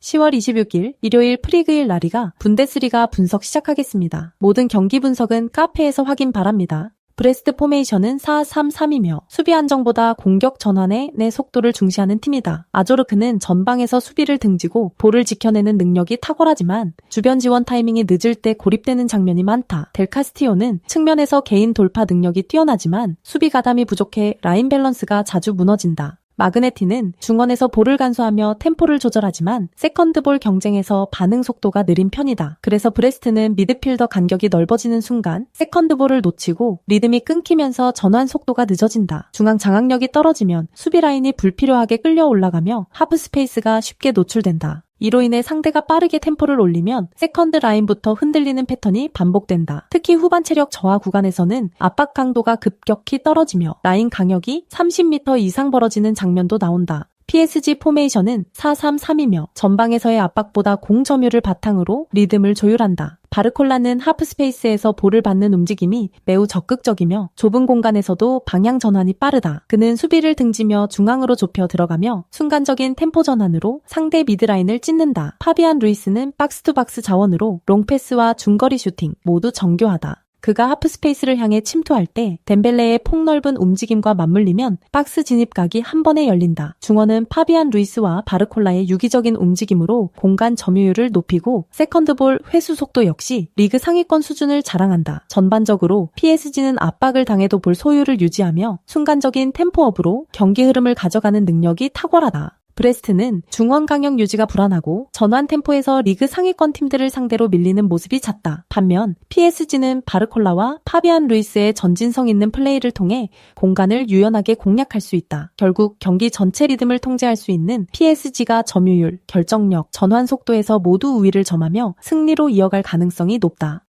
10월 26일 일요일 프리그일 날이가 분데스리가 분석 시작하겠습니다. 모든 경기 분석은 카페에서 확인 바랍니다. 브레스트 포메이션은 4-3-3이며 수비 안정보다 공격 전환의 내 속도를 중시하는 팀이다. 아조르크는 전방에서 수비를 등지고 볼을 지켜내는 능력이 탁월하지만 주변 지원 타이밍이 늦을 때 고립되는 장면이 많다. 델 카스티오는 측면에서 개인 돌파 능력이 뛰어나지만 수비 가담이 부족해 라인 밸런스가 자주 무너진다. 마그네티는 중원에서 볼을 간수하며 템포를 조절하지만 세컨드볼 경쟁에서 반응 속도가 느린 편이다. 그래서 브레스트는 미드필더 간격이 넓어지는 순간 세컨드볼을 놓치고 리듬이 끊기면서 전환 속도가 늦어진다. 중앙 장악력이 떨어지면 수비 라인이 불필요하게 끌려 올라가며 하프 스페이스가 쉽게 노출된다. 이로 인해 상대가 빠르게 템포를 올리면 세컨드 라인부터 흔들리는 패턴이 반복된다. 특히 후반 체력 저하 구간에서는 압박 강도가 급격히 떨어지며 라인 강역이 30m 이상 벌어지는 장면도 나온다. PSG 포메이션은 4-3-3이며 전방에서의 압박보다 공 점유를 바탕으로 리듬을 조율한다. 바르콜라는 하프 스페이스에서 볼을 받는 움직임이 매우 적극적이며 좁은 공간에서도 방향 전환이 빠르다. 그는 수비를 등지며 중앙으로 좁혀 들어가며 순간적인 템포 전환으로 상대 미드라인을 찢는다. 파비안 루이스는 박스투박스 자원으로 롱패스와 중거리 슈팅 모두 정교하다. 그가 하프 스페이스를 향해 침투할 때 덴벨레의 폭넓은 움직임과 맞물리면 박스 진입각이 한 번에 열린다. 중원은 파비안 루이스와 바르콜라의 유기적인 움직임으로 공간 점유율을 높이고 세컨드볼 회수 속도 역시 리그 상위권 수준을 자랑한다. 전반적으로 PSG는 압박을 당해도 볼 소유를 유지하며 순간적인 템포업으로 경기 흐름을 가져가는 능력이 탁월하다. 브레스트는 중원 강역 유지가 불안하고 전환 템포에서 리그 상위권 팀들을 상대로 밀리는 모습이 잦다. 반면 PSG는 바르콜라와 파비안 루이스의 전진성 있는 플레이를 통해 공간을 유연하게 공략할 수 있다. 결국 경기 전체 리듬을 통제할 수 있는 PSG가 점유율, 결정력, 전환 속도에서 모두 우위를 점하며 승리로 이어갈 가능성이 높다.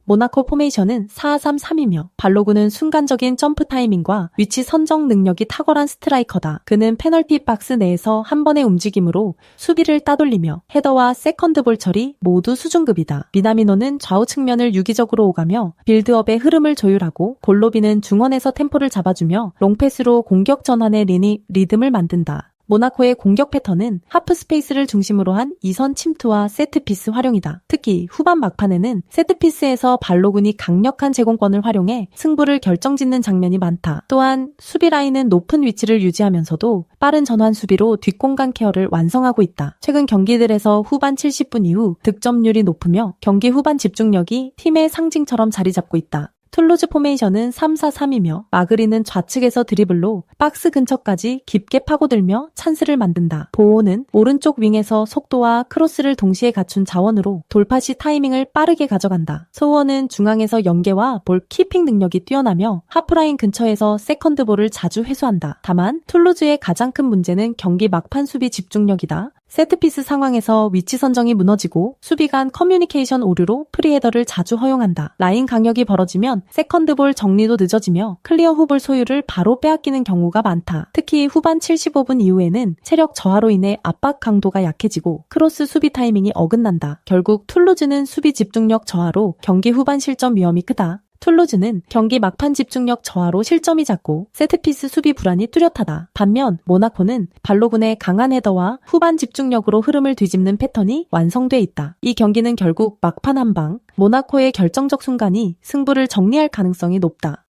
모나코 포메이션은 4-3-3이며 발로구는 순간적인 점프 타이밍과 위치 선정 능력이 탁월한 스트라이커다. 그는 페널티 박스 내에서 한 번의 움직임으로 수비를 따돌리며 헤더와 세컨드볼 처리 모두 수준급이다. 미나미노는 좌우 측면을 유기적으로 오가며 빌드업의 흐름을 조율하고 골로비는 중원에서 템포를 잡아주며 롱패스로 공격 전환의 리듬을 만든다. 모나코의 공격 패턴은 하프 스페이스를 중심으로 한 이선 침투와 세트피스 활용이다. 특히 후반 막판에는 세트피스에서 발로군이 강력한 제공권을 활용해 승부를 결정짓는 장면이 많다. 또한 수비 라인은 높은 위치를 유지하면서도 빠른 전환 수비로 뒷공간 케어를 완성하고 있다. 최근 경기들에서 후반 70분 이후 득점률이 높으며 경기 후반 집중력이 팀의 상징처럼 자리 잡고 있다. 툴루즈 포메이션은 3-4-3이며 마그리는 좌측에서 드리블로 박스 근처까지 깊게 파고들며 찬스를 만든다. 보호는 오른쪽 윙에서 속도와 크로스를 동시에 갖춘 자원으로 돌파 시 타이밍을 빠르게 가져간다. 소원은 중앙에서 연계와 볼 키핑 능력이 뛰어나며 하프라인 근처에서 세컨드볼을 자주 회수한다. 다만 툴루즈의 가장 큰 문제는 경기 막판 수비 집중력이다. 세트피스 상황에서 위치 선정이 무너지고 수비 간 커뮤니케이션 오류로 프리헤더를 자주 허용한다. 라인 강역이 벌어지면 세컨드볼 정리도 늦어지며 클리어 후볼 소유를 바로 빼앗기는 경우가 많다. 특히 후반 75분 이후에는 체력 저하로 인해 압박 강도가 약해지고 크로스 수비 타이밍이 어긋난다. 결국 툴루즈는 수비 집중력 저하로 경기 후반 실점 위험이 크다. 툴루즈는 경기 막판 집중력 저하로 실점이 잦고 세트피스 수비 불안이 뚜렷하다. 반면 모나코는 발로군의 강한 헤더와 후반 집중력으로 흐름을 뒤집는 패턴이 완성돼 있다. 이 경기는 결국 막판 한방, 모나코의 결정적 순간이 승부를 정리할 가능성이 높다.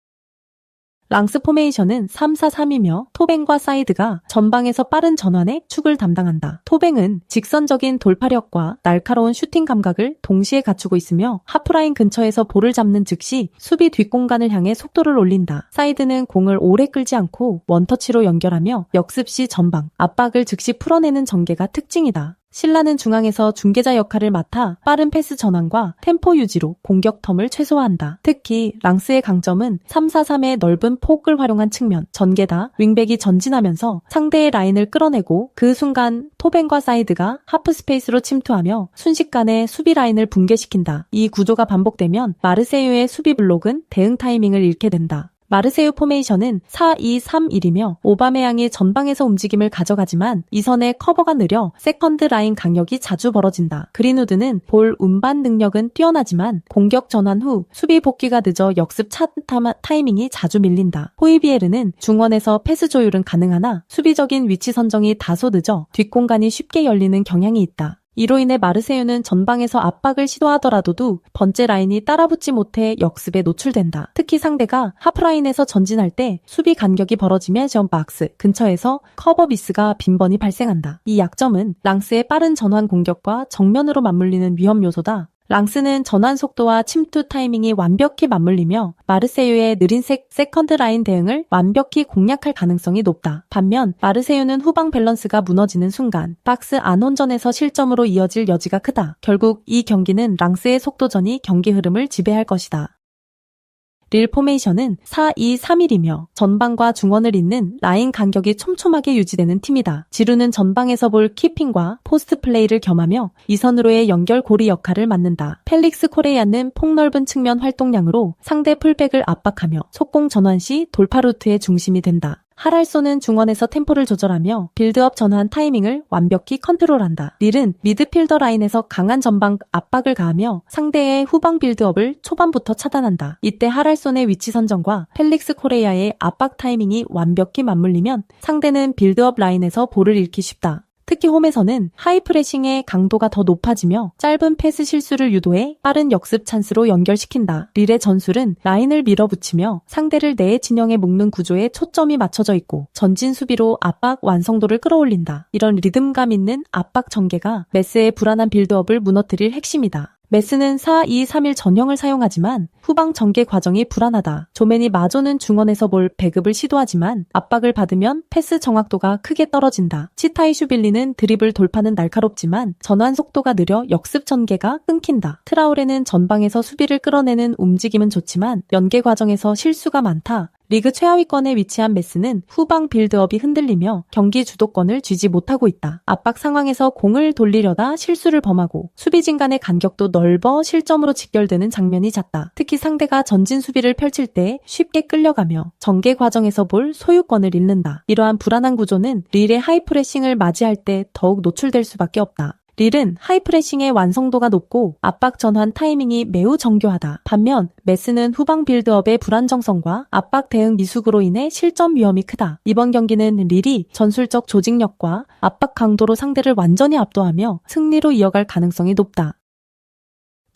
랑스 포메이션은 3-4-3이며 토뱅과 사이드가 전방에서 빠른 전환의 축을 담당한다. 토뱅은 직선적인 돌파력과 날카로운 슈팅 감각을 동시에 갖추고 있으며 하프라인 근처에서 볼을 잡는 즉시 수비 뒷공간을 향해 속도를 올린다. 사이드는 공을 오래 끌지 않고 원터치로 연결하며 역습 시 전방, 압박을 즉시 풀어내는 전개가 특징이다. 실라는 중앙에서 중개자 역할을 맡아 빠른 패스 전환과 템포 유지로 공격 텀을 최소화한다. 특히 랑스의 강점은 3-4-3의 넓은 폭을 활용한 측면, 전개다 윙백이 전진하면서 상대의 라인을 끌어내고 그 순간 토벤과 사이드가 하프 스페이스로 침투하며 순식간에 수비 라인을 붕괴시킨다. 이 구조가 반복되면 마르세유의 수비 블록은 대응 타이밍을 잃게 된다. 마르세유 포메이션은 4-2-3-1이며 오바메양이 전방에서 움직임을 가져가지만 이선의 커버가 느려 세컨드 라인 강력이 자주 벌어진다. 그린우드는 볼 운반 능력은 뛰어나지만 공격 전환 후 수비 복귀가 늦어 역습 차 타이밍이 자주 밀린다. 호이비에르는 중원에서 패스 조율은 가능하나 수비적인 위치 선정이 다소 늦어 뒷공간이 쉽게 열리는 경향이 있다. 이로 인해 마르세유는 전방에서 압박을 시도하더라도 번째 라인이 따라붙지 못해 역습에 노출된다. 특히 상대가 하프라인에서 전진할 때 수비 간격이 벌어지며 박스 근처에서 커버 미스가 빈번히 발생한다. 이 약점은 랑스의 빠른 전환 공격과 정면으로 맞물리는 위험 요소다. 랑스는 전환 속도와 침투 타이밍이 완벽히 맞물리며 마르세유의 느린 세컨드 라인 대응을 완벽히 공략할 가능성이 높다. 반면 마르세유는 후방 밸런스가 무너지는 순간 박스 안혼전에서 실점으로 이어질 여지가 크다. 결국 이 경기는 랑스의 속도전이 경기 흐름을 지배할 것이다. 릴 포메이션은 4-2-3-1이며 전방과 중원을 잇는 라인 간격이 촘촘하게 유지되는 팀이다. 지루는 전방에서 볼 키핑과 포스트 플레이를 겸하며 이선으로의 연결고리 역할을 맡는다. 펠릭스 코레야는 폭넓은 측면 활동량으로 상대 풀백을 압박하며 속공 전환 시 돌파 루트의 중심이 된다. 하랄소는 중원에서 템포를 조절하며 빌드업 전환 타이밍을 완벽히 컨트롤한다. 릴은 미드필더 라인에서 강한 전방 압박을 가하며 상대의 후방 빌드업을 초반부터 차단한다. 이때 하랄손의 위치 선정과 펠릭스 코레야의 압박 타이밍이 완벽히 맞물리면 상대는 빌드업 라인에서 볼을 잃기 쉽다. 특히 홈에서는 하이프레싱의 강도가 더 높아지며 짧은 패스 실수를 유도해 빠른 역습 찬스로 연결시킨다. 릴의 전술은 라인을 밀어붙이며 상대를 내 진영에 묶는 구조에 초점이 맞춰져 있고 전진 수비로 압박 완성도를 끌어올린다. 이런 리듬감 있는 압박 전개가 메스의 불안한 빌드업을 무너뜨릴 핵심이다. 메스는 4-2-3-1 전형을 사용하지만 후방 전개 과정이 불안하다. 조맨이 마조는 중원에서 볼 배급을 시도하지만 압박을 받으면 패스 정확도가 크게 떨어진다. 치타이슈빌리는 드리블 돌파는 날카롭지만 전환 속도가 느려 역습 전개가 끊긴다. 트라우레는 전방에서 수비를 끌어내는 움직임은 좋지만 연계 과정에서 실수가 많다. 리그 최하위권에 위치한 메스는 후방 빌드업이 흔들리며 경기 주도권을 쥐지 못하고 있다. 압박 상황에서 공을 돌리려다 실수를 범하고 수비진 간의 간격도 넓어 실점으로 직결되는 장면이 잦다. 특히 상대가 전진 수비를 펼칠 때 쉽게 끌려가며 전개 과정에서 볼 소유권을 잃는다. 이러한 불안한 구조는 릴의 하이프레싱을 맞이할 때 더욱 노출될 수밖에 없다. 릴은 하이프레싱의 완성도가 높고 압박 전환 타이밍이 매우 정교하다. 반면 메스는 후방 빌드업의 불안정성과 압박 대응 미숙으로 인해 실점 위험이 크다. 이번 경기는 릴이 전술적 조직력과 압박 강도로 상대를 완전히 압도하며 승리로 이어갈 가능성이 높다.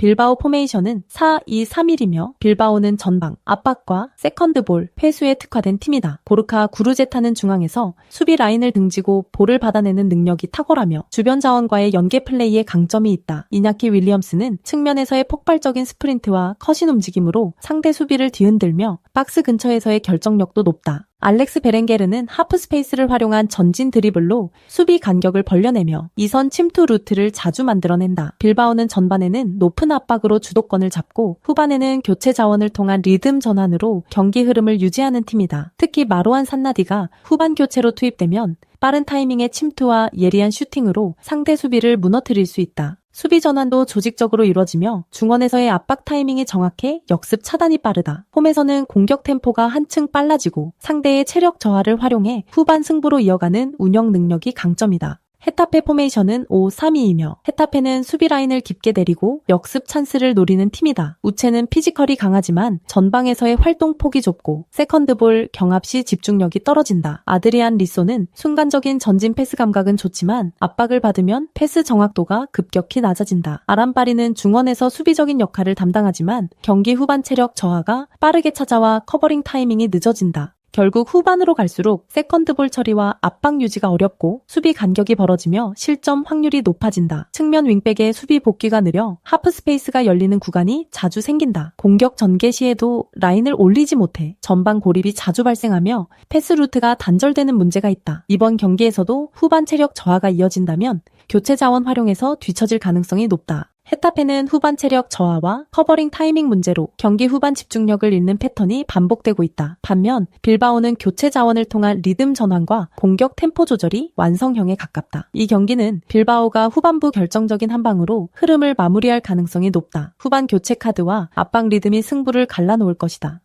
빌바오 포메이션은 4-2-3-1이며 빌바오는 전방, 압박과 세컨드볼, 회수에 특화된 팀이다. 보르카 구르제타는 중앙에서 수비 라인을 등지고 볼을 받아내는 능력이 탁월하며 주변 자원과의 연계 플레이에 강점이 있다. 이냐키 윌리엄스는 측면에서의 폭발적인 스프린트와 컷인 움직임으로 상대 수비를 뒤흔들며 박스 근처에서의 결정력도 높다. 알렉스 베렌게르는 하프 스페이스를 활용한 전진 드리블로 수비 간격을 벌려내며 이선 침투 루트를 자주 만들어낸다. 빌바오는 전반에는 높은 압박으로 주도권을 잡고 후반에는 교체 자원을 통한 리듬 전환으로 경기 흐름을 유지하는 팀이다. 특히 마로안 산나디가 후반 교체로 투입되면 빠른 타이밍의 침투와 예리한 슈팅으로 상대 수비를 무너뜨릴 수 있다. 수비 전환도 조직적으로 이루어지며 중원에서의 압박 타이밍이 정확해 역습 차단이 빠르다. 홈에서는 공격 템포가 한층 빨라지고 상대의 체력 저하를 활용해 후반 승부로 이어가는 운영 능력이 강점이다. 헤타페 포메이션은 5-3-2이며 헤타페는 수비 라인을 깊게 내리고 역습 찬스를 노리는 팀이다. 우체는 피지컬이 강하지만 전방에서의 활동폭이 좁고 세컨드볼 경합 시 집중력이 떨어진다. 아드리안 리소는 순간적인 전진 패스 감각은 좋지만 압박을 받으면 패스 정확도가 급격히 낮아진다. 아람바리는 중원에서 수비적인 역할을 담당하지만 경기 후반 체력 저하가 빠르게 찾아와 커버링 타이밍이 늦어진다. 결국 후반으로 갈수록 세컨드볼 처리와 압박 유지가 어렵고 수비 간격이 벌어지며 실점 확률이 높아진다. 측면 윙백의 수비 복귀가 느려 하프 스페이스가 열리는 구간이 자주 생긴다. 공격 전개 시에도 라인을 올리지 못해 전방 고립이 자주 발생하며 패스 루트가 단절되는 문제가 있다. 이번 경기에서도 후반 체력 저하가 이어진다면 교체 자원 활용에서 뒤처질 가능성이 높다. 헤타페는 후반 체력 저하와 커버링 타이밍 문제로 경기 후반 집중력을 잃는 패턴이 반복되고 있다. 반면 빌바오는 교체 자원을 통한 리듬 전환과 공격 템포 조절이 완성형에 가깝다. 이 경기는 빌바오가 후반부 결정적인 한 방으로 흐름을 마무리할 가능성이 높다. 후반 교체 카드와 압박 리듬이 승부를 갈라놓을 것이다.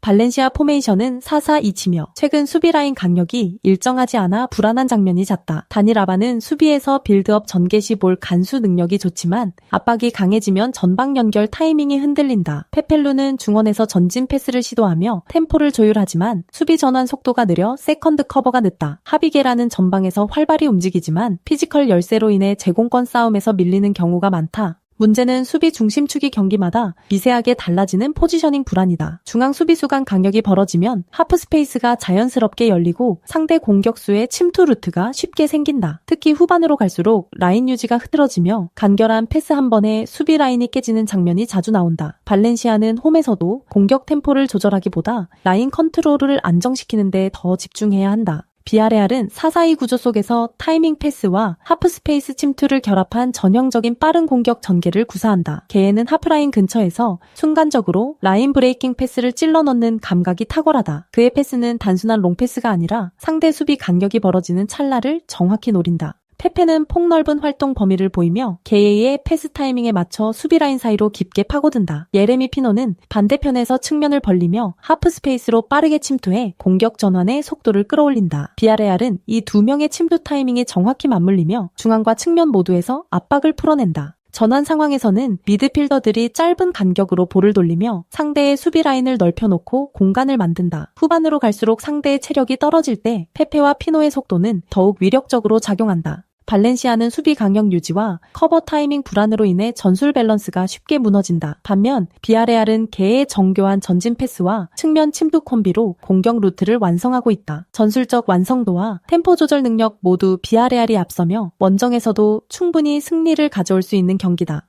발렌시아 포메이션은 4-4-2치며 최근 수비 라인 강력이 일정하지 않아 불안한 장면이 잦다. 다니 라바는 수비에서 빌드업 전개 시 볼 간수 능력이 좋지만 압박이 강해지면 전방 연결 타이밍이 흔들린다. 페펠루는 중원에서 전진 패스를 시도하며 템포를 조율하지만 수비 전환 속도가 느려 세컨드 커버가 늦다. 하비게라는 전방에서 활발히 움직이지만 피지컬 열세로 인해 제공권 싸움에서 밀리는 경우가 많다. 문제는 수비 중심축이 경기마다 미세하게 달라지는 포지셔닝 불안이다. 중앙 수비수 간 간격이 벌어지면 하프 스페이스가 자연스럽게 열리고 상대 공격수의 침투 루트가 쉽게 생긴다. 특히 후반으로 갈수록 라인 유지가 흐트러지며 간결한 패스 한 번에 수비 라인이 깨지는 장면이 자주 나온다. 발렌시아는 홈에서도 공격 템포를 조절하기보다 라인 컨트롤을 안정시키는 데 더 집중해야 한다. 비아레알은 4-4-2 구조 속에서 타이밍 패스와 하프 스페이스 침투를 결합한 전형적인 빠른 공격 전개를 구사한다. 개에는 하프라인 근처에서 순간적으로 라인 브레이킹 패스를 찔러 넣는 감각이 탁월하다. 그의 패스는 단순한 롱패스가 아니라 상대 수비 간격이 벌어지는 찰나를 정확히 노린다. 페페는 폭넓은 활동 범위를 보이며 게이의 패스 타이밍에 맞춰 수비 라인 사이로 깊게 파고든다. 예레미 피노는 반대편에서 측면을 벌리며 하프 스페이스로 빠르게 침투해 공격 전환의 속도를 끌어올린다. 비아레알은 이 두 명의 침투 타이밍이 정확히 맞물리며 중앙과 측면 모두에서 압박을 풀어낸다. 전환 상황에서는 미드필더들이 짧은 간격으로 볼을 돌리며 상대의 수비 라인을 넓혀놓고 공간을 만든다. 후반으로 갈수록 상대의 체력이 떨어질 때 페페와 피노의 속도는 더욱 위력적으로 작용한다. 발렌시아는 수비 강력 유지와 커버 타이밍 불안으로 인해 전술 밸런스가 쉽게 무너진다. 반면 비아레알은 개의 정교한 전진 패스와 측면 침투 콤비로 공격 루트를 완성하고 있다. 전술적 완성도와 템포 조절 능력 모두 비아레알이 앞서며 원정에서도 충분히 승리를 가져올 수 있는 경기다.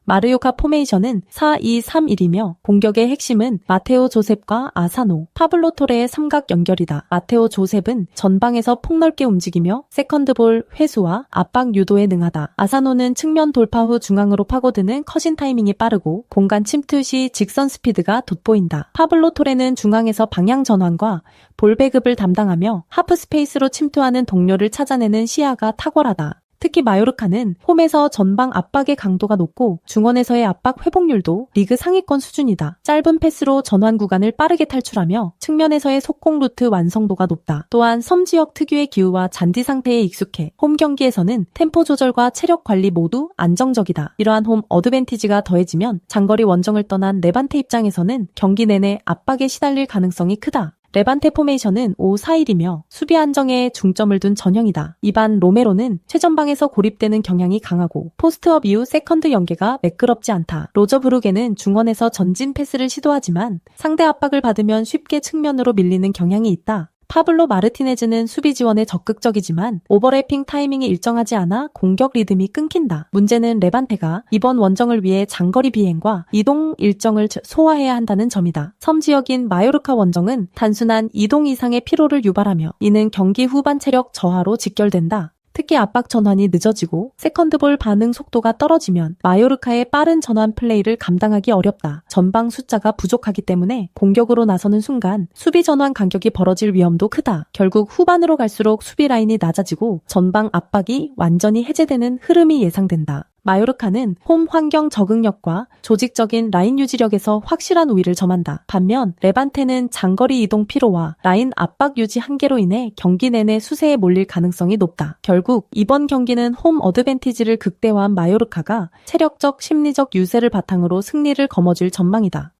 마르요카 포메이션은 4-2-3-1이며 공격의 핵심은 마테오 조셉과 아사노, 파블로 토레의 삼각 연결이다. 마테오 조셉은 전방에서 폭넓게 움직이며 세컨드볼 회수와 압박 유도에 능하다. 아사노는 측면 돌파 후 중앙으로 파고드는 컷인 타이밍이 빠르고 공간 침투 시 직선 스피드가 돋보인다. 파블로 토레는 중앙에서 방향 전환과 볼 배급을 담당하며 하프 스페이스로 침투하는 동료를 찾아내는 시야가 탁월하다. 특히 마요르카는 홈에서 전방 압박의 강도가 높고 중원에서의 압박 회복률도 리그 상위권 수준이다. 짧은 패스로 전환 구간을 빠르게 탈출하며 측면에서의 속공 루트 완성도가 높다. 또한 섬 지역 특유의 기후와 잔디 상태에 익숙해 홈 경기에서는 템포 조절과 체력 관리 모두 안정적이다. 이러한 홈 어드밴티지가 더해지면 장거리 원정을 떠난 레반테 입장에서는 경기 내내 압박에 시달릴 가능성이 크다. 레반테 포메이션은 5-4-1이며 수비 안정에 중점을 둔 전형이다. 이반 로메로는 최전방에서 고립되는 경향이 강하고 포스트업 이후 세컨드 연계가 매끄럽지 않다. 로저 브루게는 중원에서 전진 패스를 시도하지만 상대 압박을 받으면 쉽게 측면으로 밀리는 경향이 있다. 파블로 마르티네즈는 수비 지원에 적극적이지만 오버래핑 타이밍이 일정하지 않아 공격 리듬이 끊긴다. 문제는 레반테가 이번 원정을 위해 장거리 비행과 이동 일정을 소화해야 한다는 점이다. 섬 지역인 마요르카 원정은 단순한 이동 이상의 피로를 유발하며 이는 경기 후반 체력 저하로 직결된다. 특히 압박 전환이 늦어지고 세컨드볼 반응 속도가 떨어지면 마요르카의 빠른 전환 플레이를 감당하기 어렵다. 전방 숫자가 부족하기 때문에 공격으로 나서는 순간 수비 전환 간격이 벌어질 위험도 크다. 결국 후반으로 갈수록 수비 라인이 낮아지고 전방 압박이 완전히 해제되는 흐름이 예상된다. 마요르카는 홈 환경 적응력과 조직적인 라인 유지력에서 확실한 우위를 점한다. 반면 레반테는 장거리 이동 피로와 라인 압박 유지 한계로 인해 경기 내내 수세에 몰릴 가능성이 높다. 결국 이번 경기는 홈 어드밴티지를 극대화한 마요르카가 체력적 심리적 유세를 바탕으로 승리를 거머쥘 전망이다.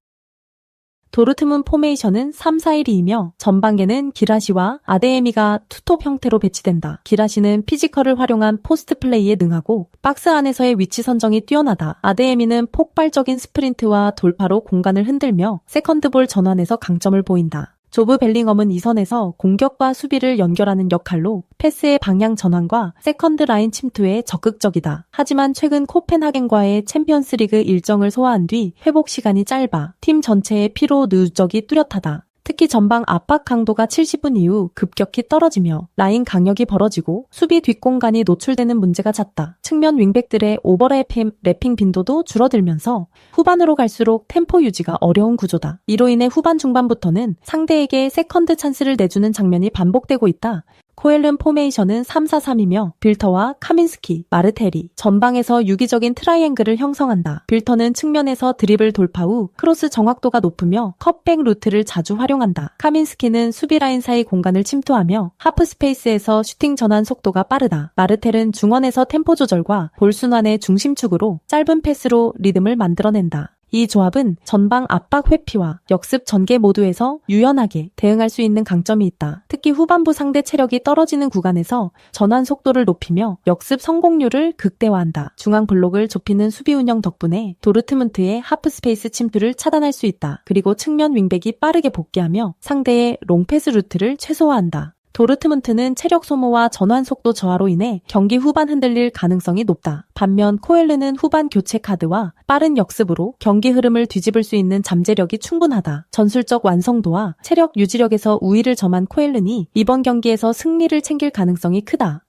도르트문 포메이션은 3-4-1이며 전방계는 기라시와 아데에미가 투톱 형태로 배치된다. 기라시는 피지컬을 활용한 포스트 플레이에 능하고 박스 안에서의 위치 선정이 뛰어나다. 아데에미는 폭발적인 스프린트와 돌파로 공간을 흔들며 세컨드볼 전환에서 강점을 보인다. 조브 벨링엄은 이 선에서 공격과 수비를 연결하는 역할로 패스의 방향 전환과 세컨드 라인 침투에 적극적이다. 하지만 최근 코펜하겐과의 챔피언스리그 일정을 소화한 뒤 회복 시간이 짧아 팀 전체의 피로 누적이 뚜렷하다. 특히 전방 압박 강도가 70분 이후 급격히 떨어지며 라인 강력이 벌어지고 수비 뒷공간이 노출되는 문제가 잦다. 측면 윙백들의 오버래핑 빈도도 줄어들면서 후반으로 갈수록 템포 유지가 어려운 구조다. 이로 인해 후반 중반부터는 상대에게 세컨드 찬스를 내주는 장면이 반복되고 있다. 코엘른 포메이션은 3-4-3이며 빌터와 카민스키, 마르텔이 전방에서 유기적인 트라이앵글을 형성한다. 빌터는 측면에서 드리블 돌파 후 크로스 정확도가 높으며 컵백 루트를 자주 활용한다. 카민스키는 수비 라인 사이 공간을 침투하며 하프 스페이스에서 슈팅 전환 속도가 빠르다. 마르텔은 중원에서 템포 조절과 볼 순환의 중심축으로 짧은 패스로 리듬을 만들어낸다. 이 조합은 전방 압박 회피와 역습 전개 모두에서 유연하게 대응할 수 있는 강점이 있다. 특히 후반부 상대 체력이 떨어지는 구간에서 전환 속도를 높이며 역습 성공률을 극대화한다. 중앙 블록을 좁히는 수비 운영 덕분에 도르트문트의 하프 스페이스 침투를 차단할 수 있다. 그리고 측면 윙백이 빠르게 복귀하며 상대의 롱패스 루트를 최소화한다. 도르트문트는 체력 소모와 전환 속도 저하로 인해 경기 후반 흔들릴 가능성이 높다. 반면 코엘르는 후반 교체 카드와 빠른 역습으로 경기 흐름을 뒤집을 수 있는 잠재력이 충분하다. 전술적 완성도와 체력 유지력에서 우위를 점한 코엘른이 이번 경기에서 승리를 챙길 가능성이 크다.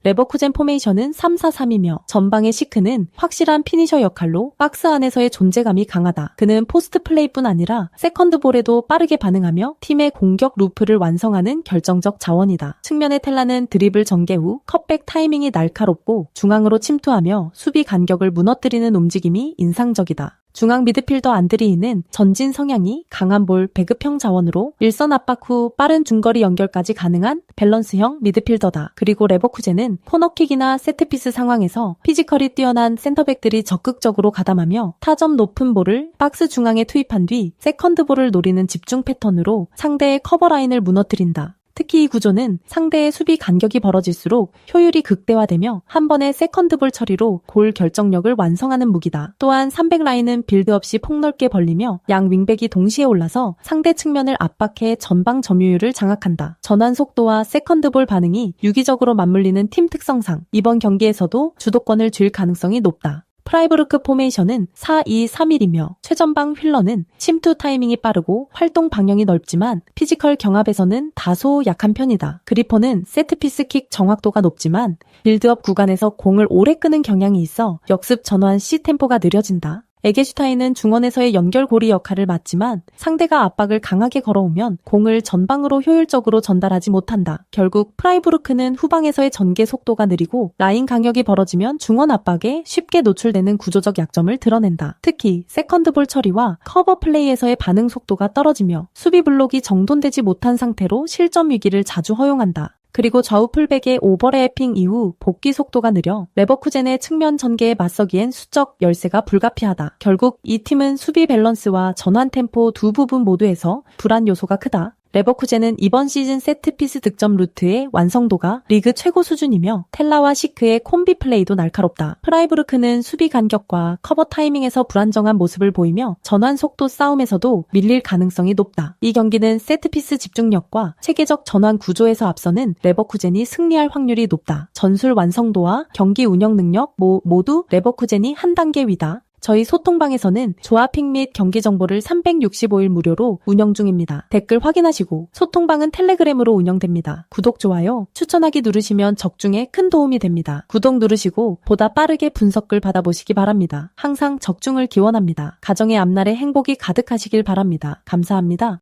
레버쿠젠 포메이션은 3-4-3이며 전방의 시크는 확실한 피니셔 역할로 박스 안에서의 존재감이 강하다. 그는 포스트 플레이뿐 아니라 세컨드 볼에도 빠르게 반응하며 팀의 공격 루프를 완성하는 결정적 자원이다. 측면의 텔라는 드리블 전개 후 컷백 타이밍이 날카롭고 중앙으로 침투하며 수비 간격을 무너뜨리는 움직임이 인상적이다. 중앙 미드필더 안드리히는 전진 성향이 강한 볼 배급형 자원으로 일선 압박 후 빠른 중거리 연결까지 가능한 밸런스형 미드필더다. 그리고 레버쿠젠은 코너킥이나 세트피스 상황에서 피지컬이 뛰어난 센터백들이 적극적으로 가담하며 타점 높은 볼을 박스 중앙에 투입한 뒤 세컨드 볼을 노리는 집중 패턴으로 상대의 커버 라인을 무너뜨린다. 특히 이 구조는 상대의 수비 간격이 벌어질수록 효율이 극대화되며 한 번의 세컨드볼 처리로 골 결정력을 완성하는 무기다. 또한 300라인은 빌드 없이 폭넓게 벌리며 양 윙백이 동시에 올라서 상대 측면을 압박해 전방 점유율을 장악한다. 전환 속도와 세컨드볼 반응이 유기적으로 맞물리는 팀 특성상 이번 경기에서도 주도권을 쥘 가능성이 높다. 프라이부르크 포메이션은 4-2-3-1이며 최전방 휠러는 침투 타이밍이 빠르고 활동 방향이 넓지만 피지컬 경합에서는 다소 약한 편이다. 그리퍼는 세트피스 킥 정확도가 높지만 빌드업 구간에서 공을 오래 끄는 경향이 있어 역습 전환 시 템포가 느려진다. 에게슈타인은 중원에서의 연결고리 역할을 맡지만 상대가 압박을 강하게 걸어오면 공을 전방으로 효율적으로 전달하지 못한다. 결국 프라이부르크는 후방에서의 전개 속도가 느리고 라인 간격이 벌어지면 중원 압박에 쉽게 노출되는 구조적 약점을 드러낸다. 특히 세컨드볼 처리와 커버 플레이에서의 반응 속도가 떨어지며 수비 블록이 정돈되지 못한 상태로 실점 위기를 자주 허용한다. 그리고 좌우 풀백의 오버래핑 이후 복귀 속도가 느려 레버쿠젠의 측면 전개에 맞서기엔 수적 열세가 불가피하다. 결국 이 팀은 수비 밸런스와 전환 템포 두 부분 모두에서 불안 요소가 크다. 레버쿠젠은 이번 시즌 세트피스 득점 루트의 완성도가 리그 최고 수준이며 텔라와 시크의 콤비 플레이도 날카롭다. 프라이부르크는 수비 간격과 커버 타이밍에서 불안정한 모습을 보이며 전환 속도 싸움에서도 밀릴 가능성이 높다. 이 경기는 세트피스 집중력과 체계적 전환 구조에서 앞서는 레버쿠젠이 승리할 확률이 높다. 전술 완성도와 경기 운영 능력 모두 레버쿠젠이 한 단계 위다. 저희 소통방에서는 조합픽 및 경기 정보를 365일 무료로 운영 중입니다. 댓글 확인하시고 소통방은 텔레그램으로 운영됩니다. 구독, 좋아요, 추천하기 누르시면 적중에 큰 도움이 됩니다. 구독 누르시고 보다 빠르게 분석글 받아보시기 바랍니다. 항상 적중을 기원합니다. 가정의 앞날에 행복이 가득하시길 바랍니다. 감사합니다.